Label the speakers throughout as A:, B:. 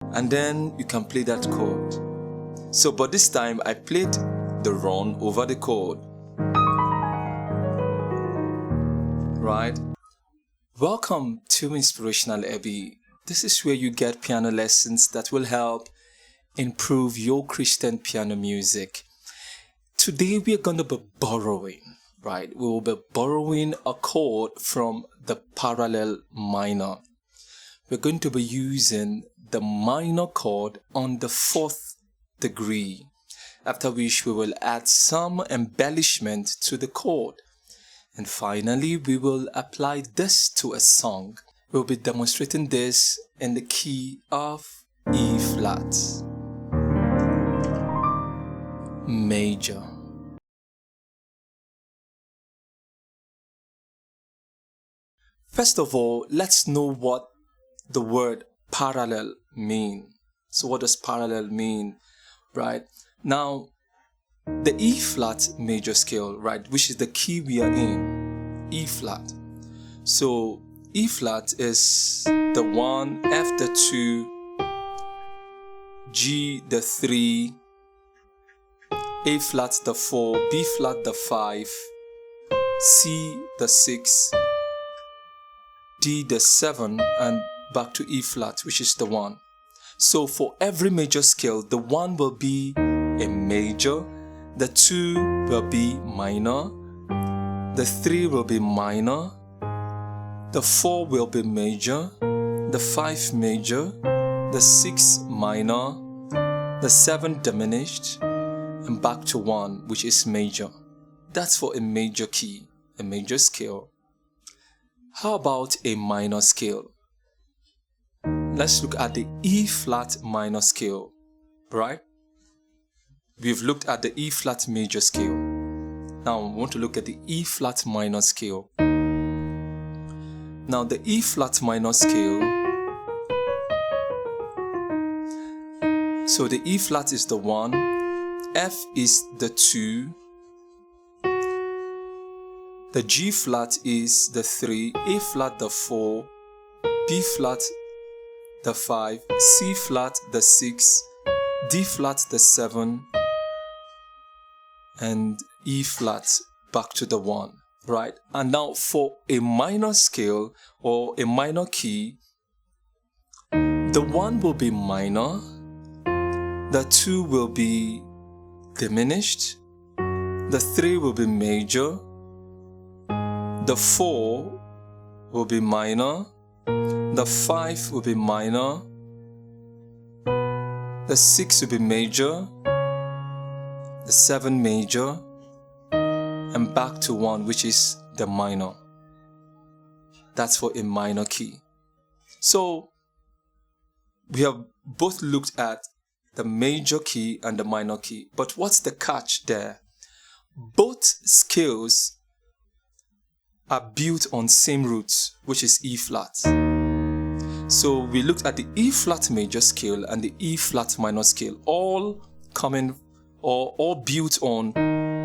A: and then you can play that chord. So, but this time I played the run over the chord. Right? Welcome to Inspirational Eby. This is where you get piano lessons that will help improve your Christian piano music. Today we are going to be borrowing, right? We will be borrowing a chord from the parallel minor. We're going to be using the minor chord on the 4th degree, after which we will add some embellishment to the chord. And finally, we will apply this to a song. We'll be demonstrating this in the key of E flat major. First of all, let's know what the word parallel means. So what does parallel mean, right? Now, the E flat major scale, right, which is the key we are in, E flat. So E flat is the 1, F the 2, G the 3, A flat the 4, B flat the 5, C the 6, D the 7, and back to E flat, which is the 1. So for every major scale, the 1 will be a major, the 2 will be minor, the 3 will be minor, the 4 will be major, the 5 major, the 6 minor, the 7 diminished, and back to 1, which is major. That's for a major key, a major scale. How about a minor scale? Let's look at the E flat minor scale, right? We've looked at the E flat major scale. Now we want to look at the E flat minor scale. Now the E flat minor scale, so the E flat is the 1, F is the 2, the G flat is the 3, A flat the 4, B flat the 5, C flat the 6, D flat the 7, and E flat back to the 1, right? And now for a minor scale or a minor key, the 1 will be minor, the 2 will be diminished, the 3 will be major, the 4 will be minor, the 5 will be minor, the 6 will be major, the 7 major, and back to 1, which is the minor. That's for a minor key. So we have both looked at the major key and the minor key. But what's the catch there? Both scales are built on same roots, which is E flat. So we looked at the E flat major scale and the E flat minor scale, all built on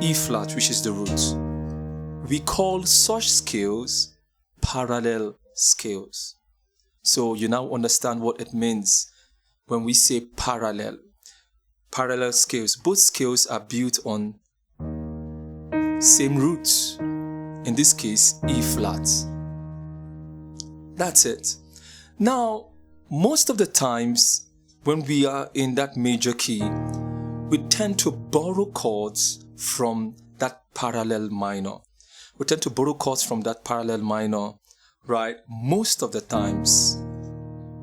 A: E flat, which is the root. We call such scales parallel scales. So you now understand what it means when we say parallel scales. Both scales are built on same roots. In this case, E flat. That's it. Now, most of the times when we are in that major key, we tend to borrow chords from that parallel minor. Right? Most of the times,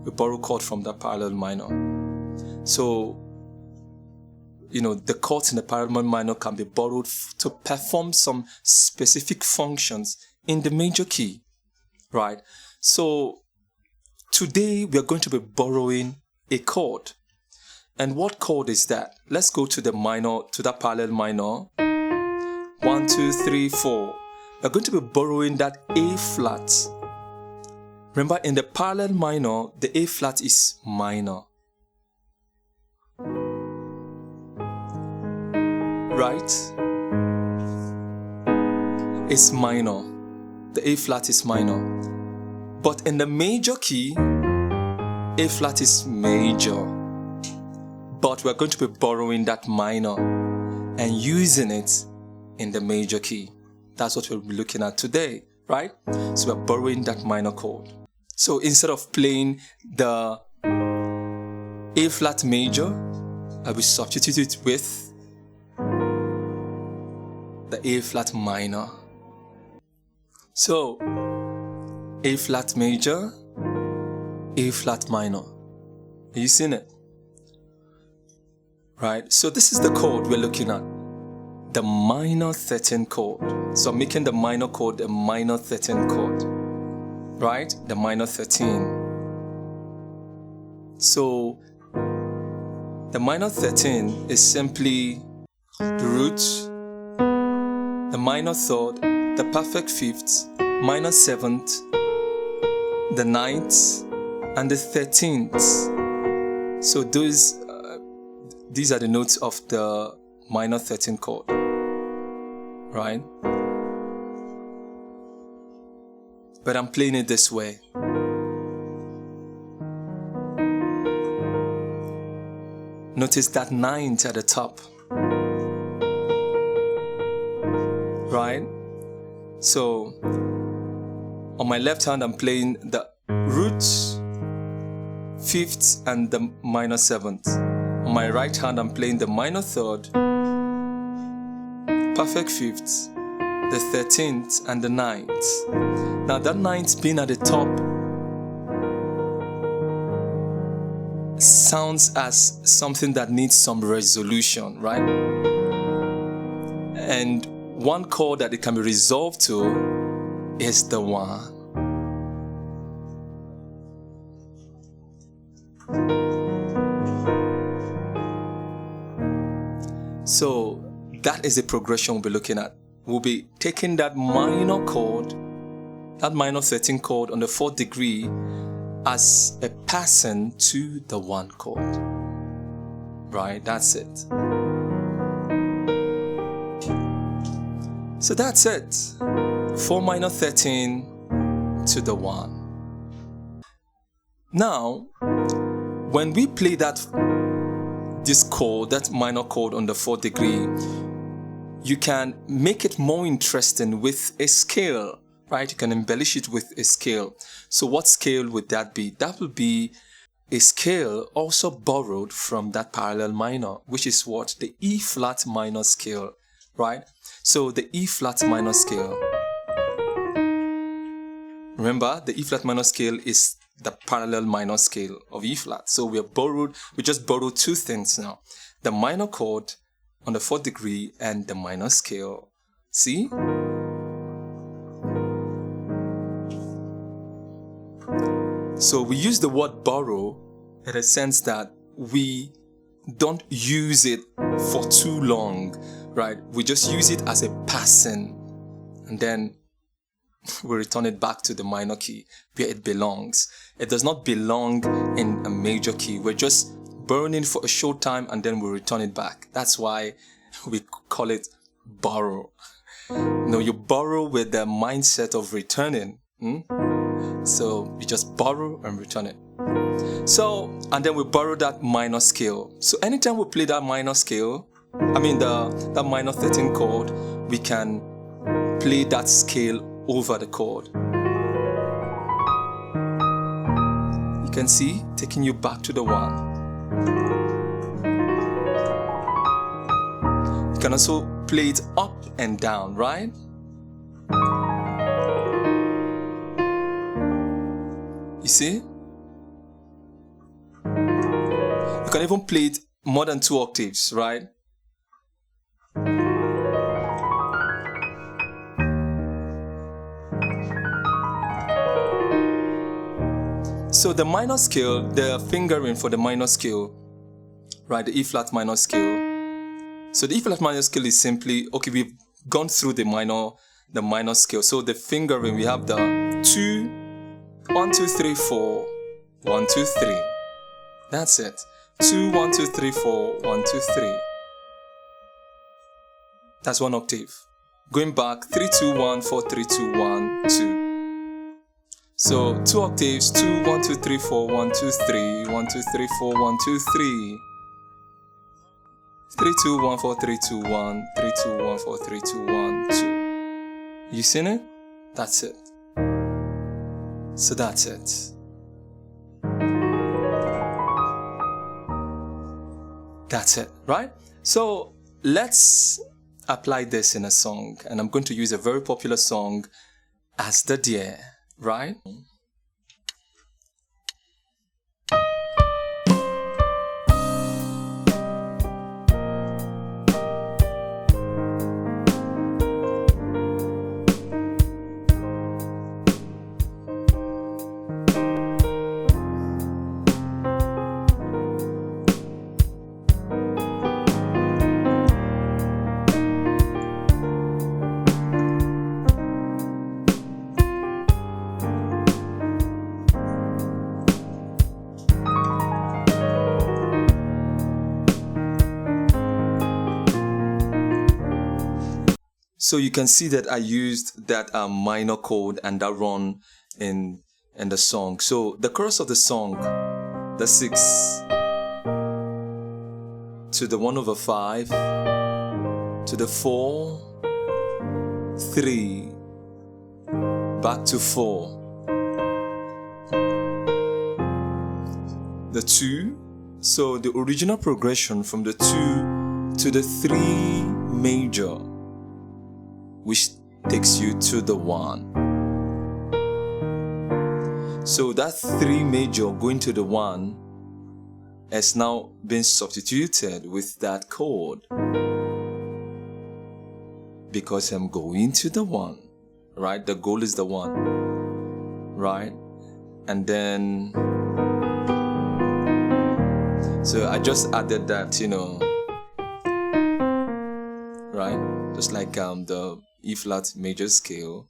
A: we borrow chords from that parallel minor. So, the chords in the parallel minor can be borrowed to perform some specific functions in the major key, right? So today we are going to be borrowing a chord. And what chord is that? Let's go to that parallel minor. 1, 2, 3, 4. We're going to be borrowing that A flat. Remember, in the parallel minor, the A flat is minor. Right? It's minor. The A flat is minor. But in the major key, A flat is major, but we're going to be borrowing that minor and using it in the major key. That's what we'll be looking at today, right? So we're borrowing that minor chord. So instead of playing the A flat major, I will substitute it with the A flat minor. So A flat major, A flat minor. Are you seeing it? Right? So this is the chord we're looking at. The minor 13 chord. So I'm making the minor chord a minor 13 chord. Right? The minor 13. So the minor 13 is simply the root, the minor third, the perfect fifth, minor seventh, the ninth, and the 13th. So these are the notes of the minor 13 chord, right? But I'm playing it this way. Notice that ninth at the top, right? So on my left hand, I'm playing the root, fifth, and the minor seventh. On my right hand, I'm playing the minor third, perfect fifth, the 13th, and the ninth. Now that ninth being at the top sounds as something that needs some resolution, right? And one chord that it can be resolved to is the 1. So that is the progression we'll be looking at. We'll be taking that minor chord, that minor 13 chord on the 4th degree as a passing to the 1 chord. Right, that's it. So that's it. 4 minor 13 to the 1. Now, when we play this chord, that minor chord on the 4th degree, you can make it more interesting with a scale, right? You can embellish it with a scale. So what scale would that be? That would be a scale also borrowed from that parallel minor, which is what? The E flat minor scale, right? So the E flat minor scale. Remember, the E flat minor scale is the parallel minor scale of E flat. So we just borrowed two things now. The minor chord on the 4th degree and the minor scale. See? So we use the word borrow in a sense that we don't use it for too long, right? We just use it as a passing, and then we return it back to the minor key where it belongs. It does not belong in a major key. We're just borrowing for a short time and then we return it back. That's why we call it borrow. No, you borrow with the mindset of returning. So we just borrow and return it. So, and then we borrow that minor scale. So anytime we play that minor scale, that minor 13 chord, we can play that scale over the chord. You can see, taking you back to the 1. You can also play it up and down, right? You see? You can even play it more than 2 octaves, right? So the minor scale, the fingering for the minor scale, right, the E flat minor scale. So the E flat minor scale is simply, okay, we've gone through the minor scale. So the fingering, we have the 2, 1, 2, 3, 4, 1, 2, 3. That's it. 2, 1, 2, 3, 4, 1, 2, 3. That's 1 octave. Going back, 3, 2, 1, 4, 3, 2, 1, 2. So 2 octaves, 2, 1, 2, 3, 4, 1, 2, 3, 1, 2, 3, 4, 1, 2, 3. 3, 2, 1, 4, 3, 2, 1, 3, 2, 1, 4, 3, 2, 1, 2. You seen it? That's it. So that's it. That's it, right? So let's apply this in a song, and I'm going to use a very popular song as the deer, right? So you can see that I used that minor chord and that run in the song. So the chorus of the song, the 6 to the 1/5 to the 4, 3, back to 4, the 2. So the original progression from the 2 to the 3 major, which takes you to the 1. So that 3 major going to the 1 has now been substituted with that chord, because I'm going to the 1, right? The goal is the 1, right? And then, so I just added that, right? Just like the E flat major scale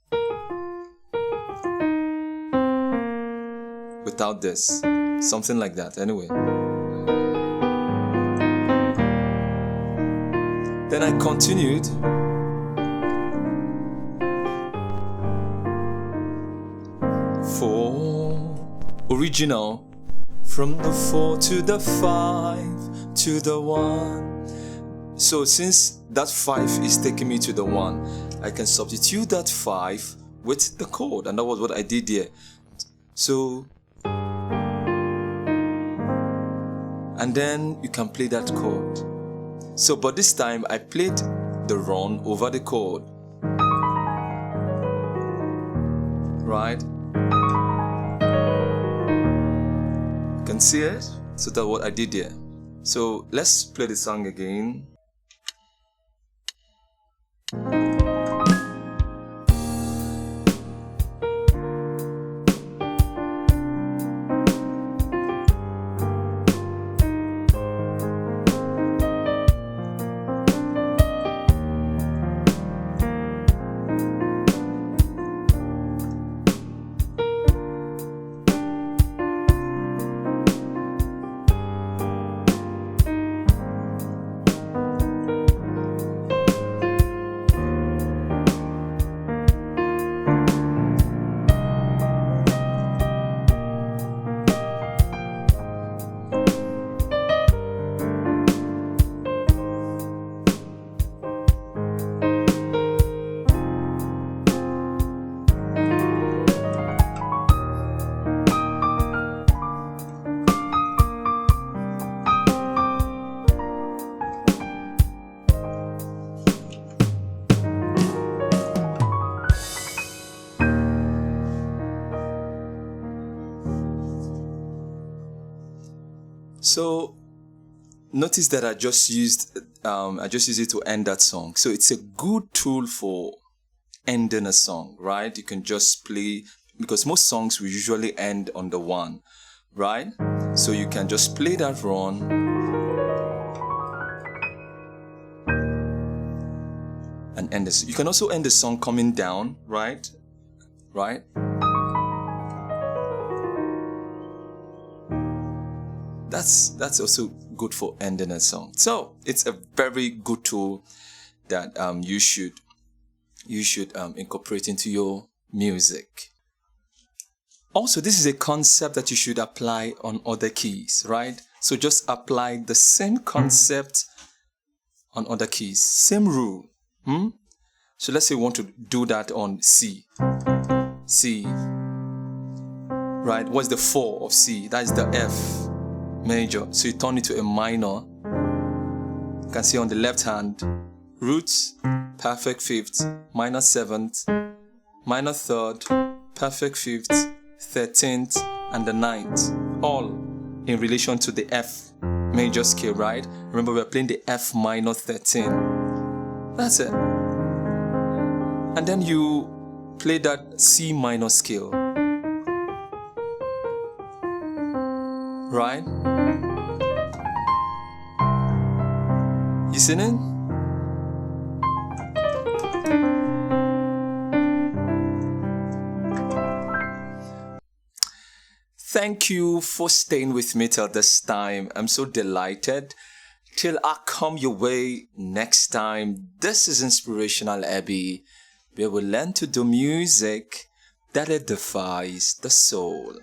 A: without this, something like that. Anyway, then I continued for original from the 4 to the 5 to the 1. So since that 5 is taking me to the 1, I can substitute that 5 with the chord, and that was what I did here. So, and then you can play that chord. So, but this time I played the run over the chord, right? You can see it? So that's what I did here. So let's play the song again. So notice that I just used it to end that song. So it's a good tool for ending a song, right? You can just play, because most songs we usually end on the 1, right? So you can just play that run and end this. You can also end the song coming down, right? Right? That's also good for ending a song. So it's a very good tool that you should incorporate into your music. Also, this is a concept that you should apply on other keys, right? So just apply the same concept on other keys. Same rule. So let's say you want to do that on C. C. Right? What's the 4 of C? That's the F major. So you turn it to a minor. You can see on the left hand, roots, perfect fifth, minor 7th, minor 3rd, perfect 5th, 13th, and the 9th. All in relation to the F major scale, right? Remember, we're playing the F minor 13. That's it. And then you play that C minor scale. Right? You see it? Thank you for staying with me till this time. I'm so delighted. Till I come your way next time. This is Inspirational Eby, where we learn to do music that edifies the soul.